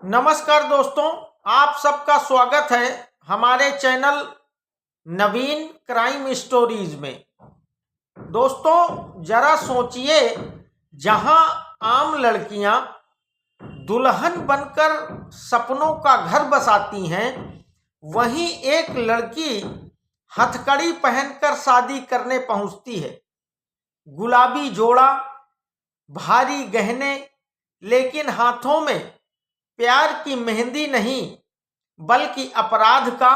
नमस्कार दोस्तों, आप सबका स्वागत है हमारे चैनल नवीन क्राइम स्टोरीज में। दोस्तों जरा सोचिए, जहां आम लड़कियां दुल्हन बनकर सपनों का घर बसाती हैं, वहीं एक लड़की हथकड़ी पहनकर शादी करने पहुंचती है। गुलाबी जोड़ा, भारी गहने, लेकिन हाथों में प्यार की मेहंदी नहीं बल्कि अपराध का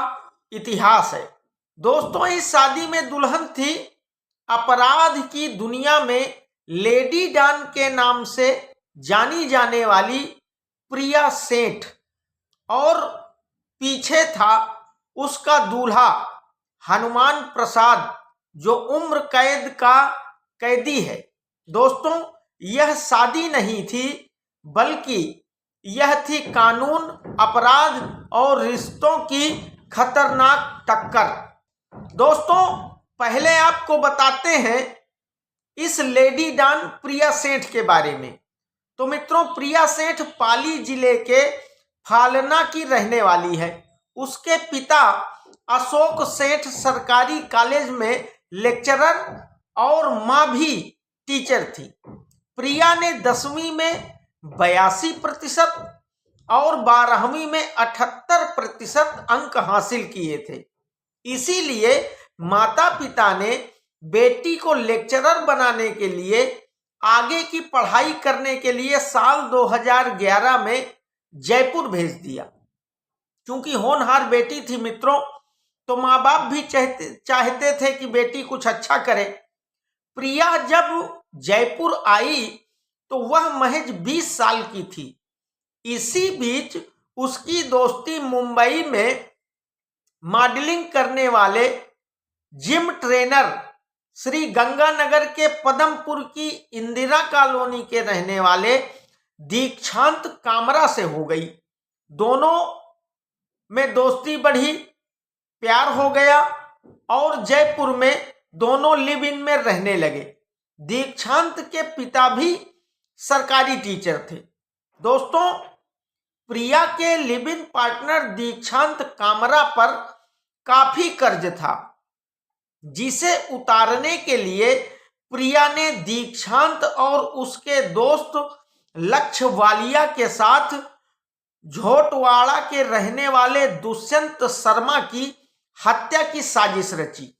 इतिहास है। दोस्तों इस शादी में दुल्हन थी अपराध की दुनिया में लेडी डॉन के नाम से जानी जाने वाली प्रिया सेठ, और पीछे था उसका दूल्हा हनुमान प्रसाद, जो उम्र कैद का कैदी है। दोस्तों यह शादी नहीं थी बल्कि यह थी कानून, अपराध और रिश्तों की खतरनाक टक्कर। दोस्तों पहले आपको बताते हैं इस लेडी डॉन प्रिया सेठ के बारे में। तो मित्रों, प्रिया सेठ पाली जिले के फालना की रहने वाली है। उसके पिता अशोक सेठ सरकारी कॉलेज में लेक्चरर और मां भी टीचर थी। प्रिया ने 10वीं में 82% और 12वीं में 78% अंक हासिल किए थे। इसीलिए माता पिता ने बेटी को लेक्चरर बनाने के लिए आगे की पढ़ाई करने के लिए साल 2011 में जयपुर भेज दिया। क्योंकि होनहार बेटी थी मित्रों, तो माँ बाप भी चाहते थे कि बेटी कुछ अच्छा करे। प्रिया जब जयपुर आई तो वह महज 20 साल की थी। इसी बीच उसकी दोस्ती मुंबई में मॉडलिंग करने वाले जिम ट्रेनर श्री गंगानगर के पदमपुर की इंदिरा कॉलोनी के रहने वाले दीक्षांत कामरा से हो गई। दोनों में दोस्ती बढ़ी, प्यार हो गया और जयपुर में दोनों लिव इन में रहने लगे। दीक्षांत के पिता भी सरकारी टीचर थे। दोस्तों प्रिया के लिव इन पार्टनर दीक्षांत कामरा पर काफी कर्ज था, जिसे उतारने के लिए प्रिया ने दीक्षांत और उसके दोस्त लक्ष्य वालिया के साथ झोटवाड़ा के रहने वाले दुष्यंत शर्मा की हत्या की साजिश रची।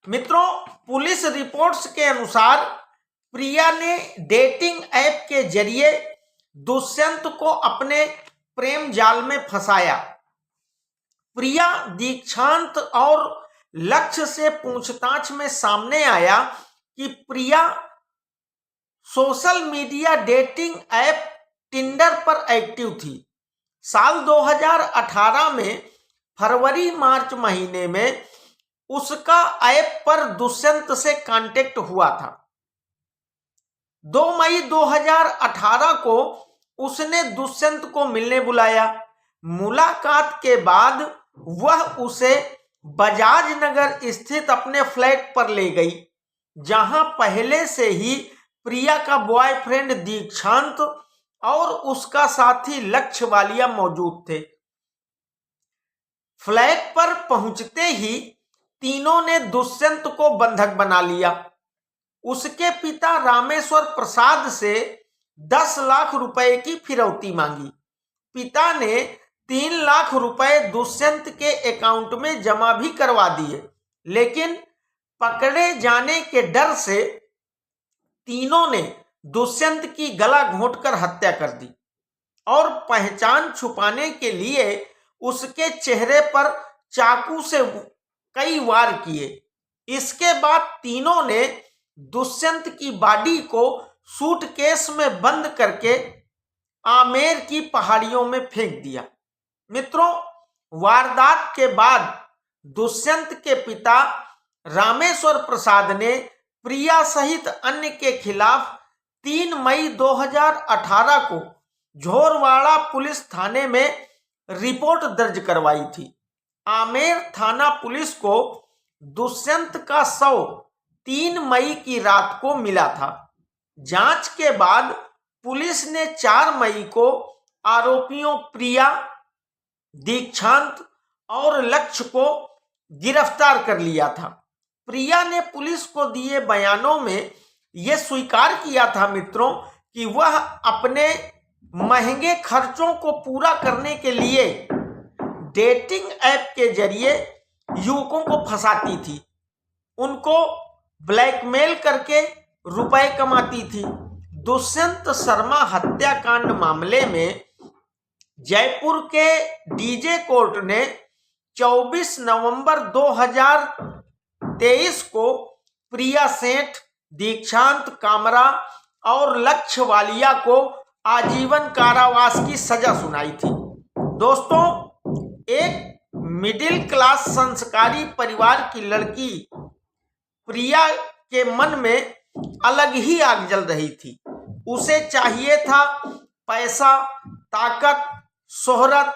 मित्रों पुलिस रिपोर्ट्स के अनुसार प्रिया ने डेटिंग ऐप के जरिए दुष्यंत को अपने प्रेम जाल में फंसाया। प्रिया दीक्षांत और लक्ष्य से पूछताछ में सामने आया कि Priya social media dating app Tinder पर एक्टिव थी। साल 2018 में फरवरी मार्च महीने में उसका ऐप पर दुष्यंत से कांटेक्ट हुआ था। 2 मई 2018 को उसने दुष्यंत को मिलने बुलाया। मुलाकात के बाद वह उसे बजाज नगर स्थित अपने फ्लैट पर ले गई, जहां पहले से ही प्रिया का बॉयफ्रेंड दीक्षांत और उसका साथी लक्ष्य वालिया मौजूद थे। फ्लैट पर पहुंचते ही तीनों ने दुष्यंत को बंधक बना लिया। उसके पिता रामेश्वर प्रसाद से 10 लाख रुपए की फिरौती मांगी। पिता ने 3 लाख रुपए दुष्यंत के अकाउंट में जमा भी करवा दिए, लेकिन पकड़े जाने के डर से तीनों ने दुष्यंत की गला घोंटकर हत्या कर दी और पहचान छुपाने के लिए उसके चेहरे पर चाकू से कई वार किए। इसके बाद तीनों ने दुष्यंत की बॉडी को सूटकेस में बंद करके आमेर की पहाड़ियों में फेंक दिया। मित्रों वारदात के बाद दुष्यंत के पिता रामेश्वर प्रसाद ने प्रिया सहित अन्य के खिलाफ 3 मई 2018 को झोरवाड़ा पुलिस थाने में रिपोर्ट दर्ज करवाई थी। आमेर थाना पुलिस को दुष्यंत का शव 3 मई की रात को मिला था। जांच के बाद पुलिस ने 4 मई को आरोपियों प्रिया, दीक्षांत और लक्ष्य को गिरफ्तार कर लिया था। प्रिया ने पुलिस को दिए बयानों में यह स्वीकार किया था मित्रों कि वह अपने महंगे खर्चों को पूरा करने के लिए डेटिंग ऐप के जरिए युवकों को फंसाती थी, उनको ब्लैकमेल करके रुपए कमाती थी। दुष्यंत शर्मा हत्याकांड मामले में जयपुर के डीजे कोर्ट ने 24 नवंबर 2023 को प्रिया सेठ, दीक्षांत कामरा और लक्ष्य वालिया को आजीवन कारावास की सजा सुनाई थी। दोस्तों, एक मिडिल क्लास संस्कारी परिवार की लड़की प्रिया के मन में अलग ही आग जल रही थी। उसे चाहिए था पैसा, ताकत, शोहरत,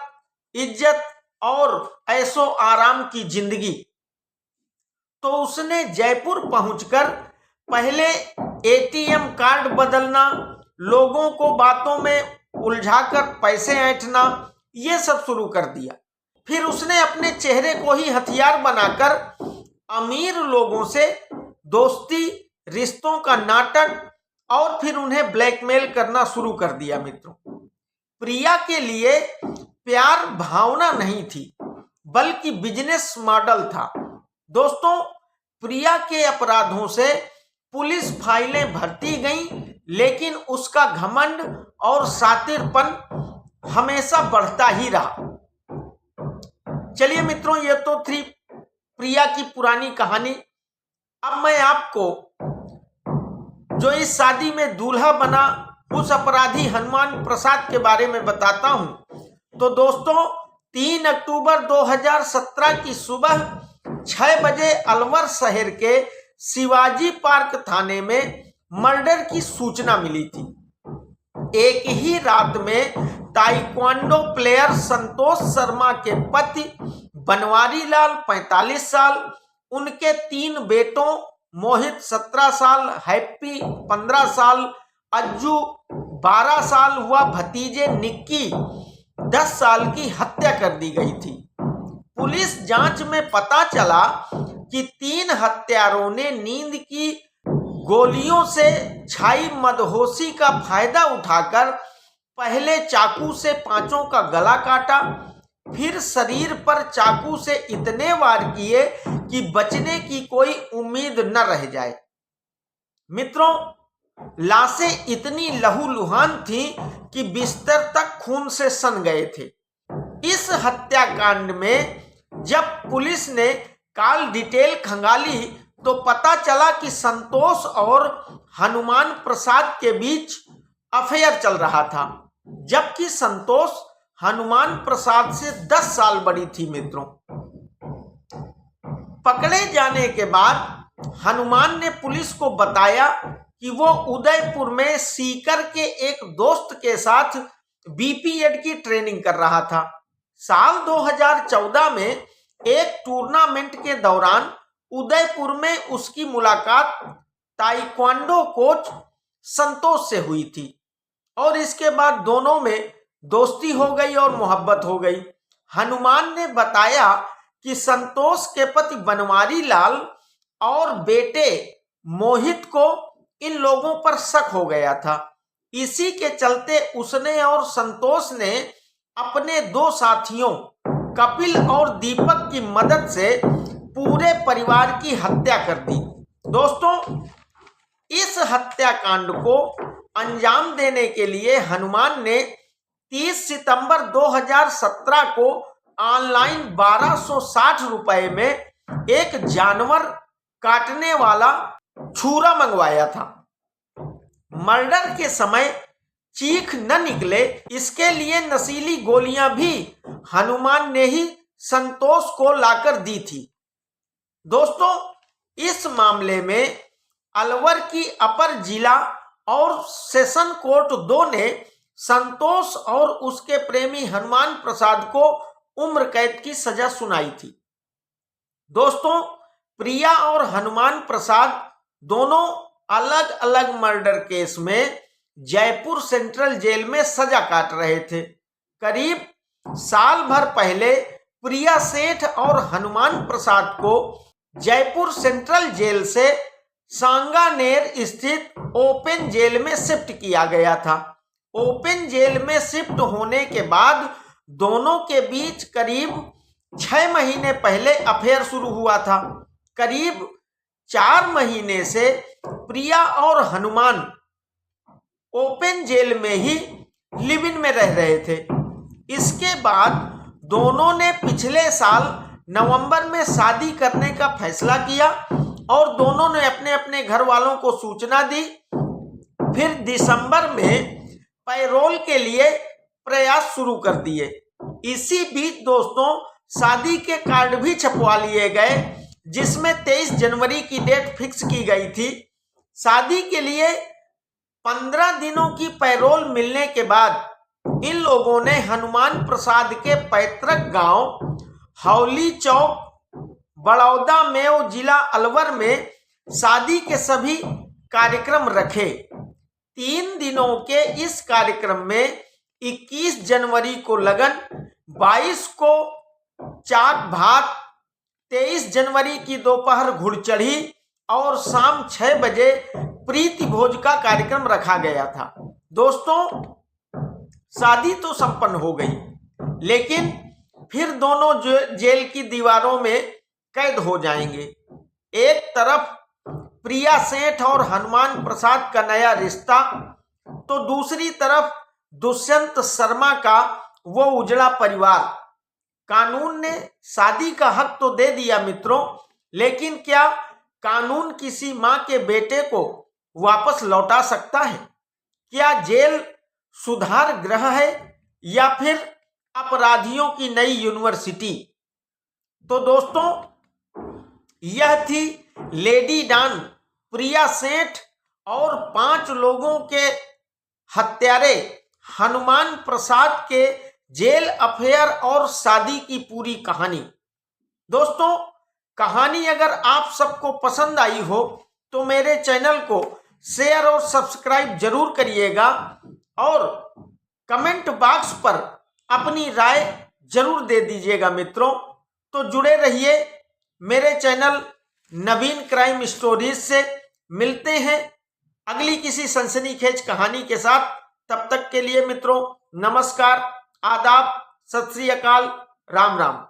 इज्जत और ऐशो आराम की जिंदगी। तो उसने जयपुर पहुंचकर पहले एटीएम कार्ड बदलना, लोगों को बातों में उलझाकर पैसे ऐंठना, ये सब शुरू कर दिया। फिर उसने अपने चेहरे को ही हथियार बनाकर अमीर लोगों से दोस्ती, रिश्तों का नाटक और फिर उन्हें ब्लैकमेल करना शुरू कर दिया। मित्रों, प्रिया के लिए प्यार भावना नहीं थी बल्कि बिजनेस मॉडल था। दोस्तों, प्रिया के अपराधों से पुलिस फाइलें भरती गईं, लेकिन उसका घमंड और शातिरपन हमेशा बढ़ता ही रहा। चलिए मित्रों, ये तो थी प्रिया की पुरानी कहानी। अब मैं आपको जो इस शादी में दूल्हा बना उस अपराधी हनुमान प्रसाद के बारे में बताता हूं। तो दोस्तों, 3 अक्टूबर 2017 की सुबह 6 बजे अलवर शहर के शिवाजी पार्क थाने में मर्डर की सूचना मिली थी। एक ही रात में ताइक्वांडो प्लेयर संतोष शर्मा के पति बनवारी लाल 45 साल, उनके 3 बेटों मोहित 17 साल, हैप्पी 15 साल, अज्जू 12 साल व भतीजे निक्की 10 साल की हत्या कर दी गई थी। पुलिस जांच में पता चला कि 3 हत्यारों ने नींद की गोलियों से छाई मदहोशी का फायदा उठाकर पहले चाकू से 5 का गला काटा, फिर शरीर पर चाकू से इतने वार किए कि बचने की कोई उम्मीद न रह जाए। मित्रों, लाशें इतनी लहूलुहान थी कि बिस्तर तक खून से सन गए थे। इस हत्याकांड में जब पुलिस ने कॉल डिटेल खंगाली तो पता चला कि संतोष और हनुमान प्रसाद के बीच अफेयर चल रहा था, जबकि संतोष हनुमान प्रसाद से 10 साल बड़ी थी। मित्रों, पकड़े जाने के बाद हनुमान ने पुलिस को बताया कि वो उदयपुर में सीकर के एक दोस्त के साथ बीपीएड की ट्रेनिंग कर रहा था। साल 2014 में एक टूर्नामेंट के दौरान उदयपुर में उसकी मुलाकात ताइक्वांडो कोच संतोष से हुई थी और इसके बाद दोनों में दोस्ती हो गई और मोहब्बत हो गई। हनुमान ने बताया कि संतोष के पति बनवारी लाल और बेटे मोहित को इन लोगों पर शक हो गया था। इसी के चलते उसने और संतोष ने अपने 2 साथियों कपिल और दीपक की मदद से पूरे परिवार की हत्या कर दी। दोस्तों, इस हत्याकांड को अंजाम देने के लिए हनुमान ने 30 सितंबर 2017 को ऑनलाइन 1260 रुपए में एक जानवर काटने वाला छुरा मंगवाया था। मर्डर के समय चीख न निकले, इसके लिए नशीली गोलियां भी हनुमान ने ही संतोष को लाकर दी थी। दोस्तों, इस मामले में अलवर की अपर जिला और सेशन कोर्ट 2 ने संतोष और उसके प्रेमी हनुमान प्रसाद को उम्र कैद की सजा सुनाई थी। दोस्तों, प्रिया और हनुमान प्रसाद दोनों अलग अलग मर्डर केस में जयपुर सेंट्रल जेल में सजा काट रहे थे। करीब साल भर पहले प्रिया सेठ और हनुमान प्रसाद को जयपुर सेंट्रल जेल से सांगानेर स्थित ओपन जेल में शिफ्ट किया गया था। ओपन जेल में शिफ्ट होने के बाद दोनों के बीच करीब 6 महीने पहले अफेयर शुरू हुआ था। करीब 4 महीने से प्रिया और हनुमान ओपन जेल में ही लिव इन में रह रहे थे। इसके बाद दोनों ने पिछले साल नवंबर में शादी करने का फैसला किया और दोनों ने अपने अपने घर वालों को सूचना दी। फिर दिसंबर में पैरोल के लिए प्रयास शुरू कर दिए। इसी बीच दोस्तों शादी के कार्ड भी छपवा लिए गए, जिसमें 23 जनवरी की डेट फिक्स की गई थी। शादी के लिए 15 दिनों की पैरोल मिलने के बाद इन लोगों ने हनुमान प्रसाद के पैतृक गांव हौली चौक, बड़ौदा मेव, जिला अलवर में शादी के सभी कार्यक्रम रखे। 3 दिनों के इस कार्यक्रम में 21 जनवरी को लगन, 22 को चाट भात, 23 जनवरी की दोपहर घुड़चढ़ी और शाम 6 बजे प्रीति भोज का कार्यक्रम रखा गया था। दोस्तों शादी तो संपन्न हो गई, लेकिन फिर दोनों जेल की दीवारों में कैद हो जाएंगे। एक तरफ प्रिया सेठ और हनुमान प्रसाद का नया रिश्ता, तो दूसरी तरफ दुष्यंत शर्मा का वो उजड़ा परिवार। कानून ने शादी का हक तो दे दिया मित्रों, लेकिन क्या कानून किसी मां के बेटे को वापस लौटा सकता है? क्या जेल सुधार गृह है या फिर अपराधियों की नई यूनिवर्सिटी? तो दोस्तों यह थी लेडी डॉन प्रिया सेठ और 5 लोगों के हत्यारे हनुमान प्रसाद के जेल अफेयर और शादी की पूरी कहानी। दोस्तों कहानी अगर आप सबको पसंद आई हो तो मेरे चैनल को शेयर और सब्सक्राइब जरूर करिएगा और कमेंट बॉक्स पर अपनी राय जरूर दे दीजिएगा मित्रों। तो जुड़े रहिए मेरे चैनल नवीन क्राइम स्टोरीज से। मिलते हैं अगली किसी सनसनीखेज कहानी के साथ। तब तक के लिए मित्रों नमस्कार, आदाब, सत श्री अकाल, राम राम।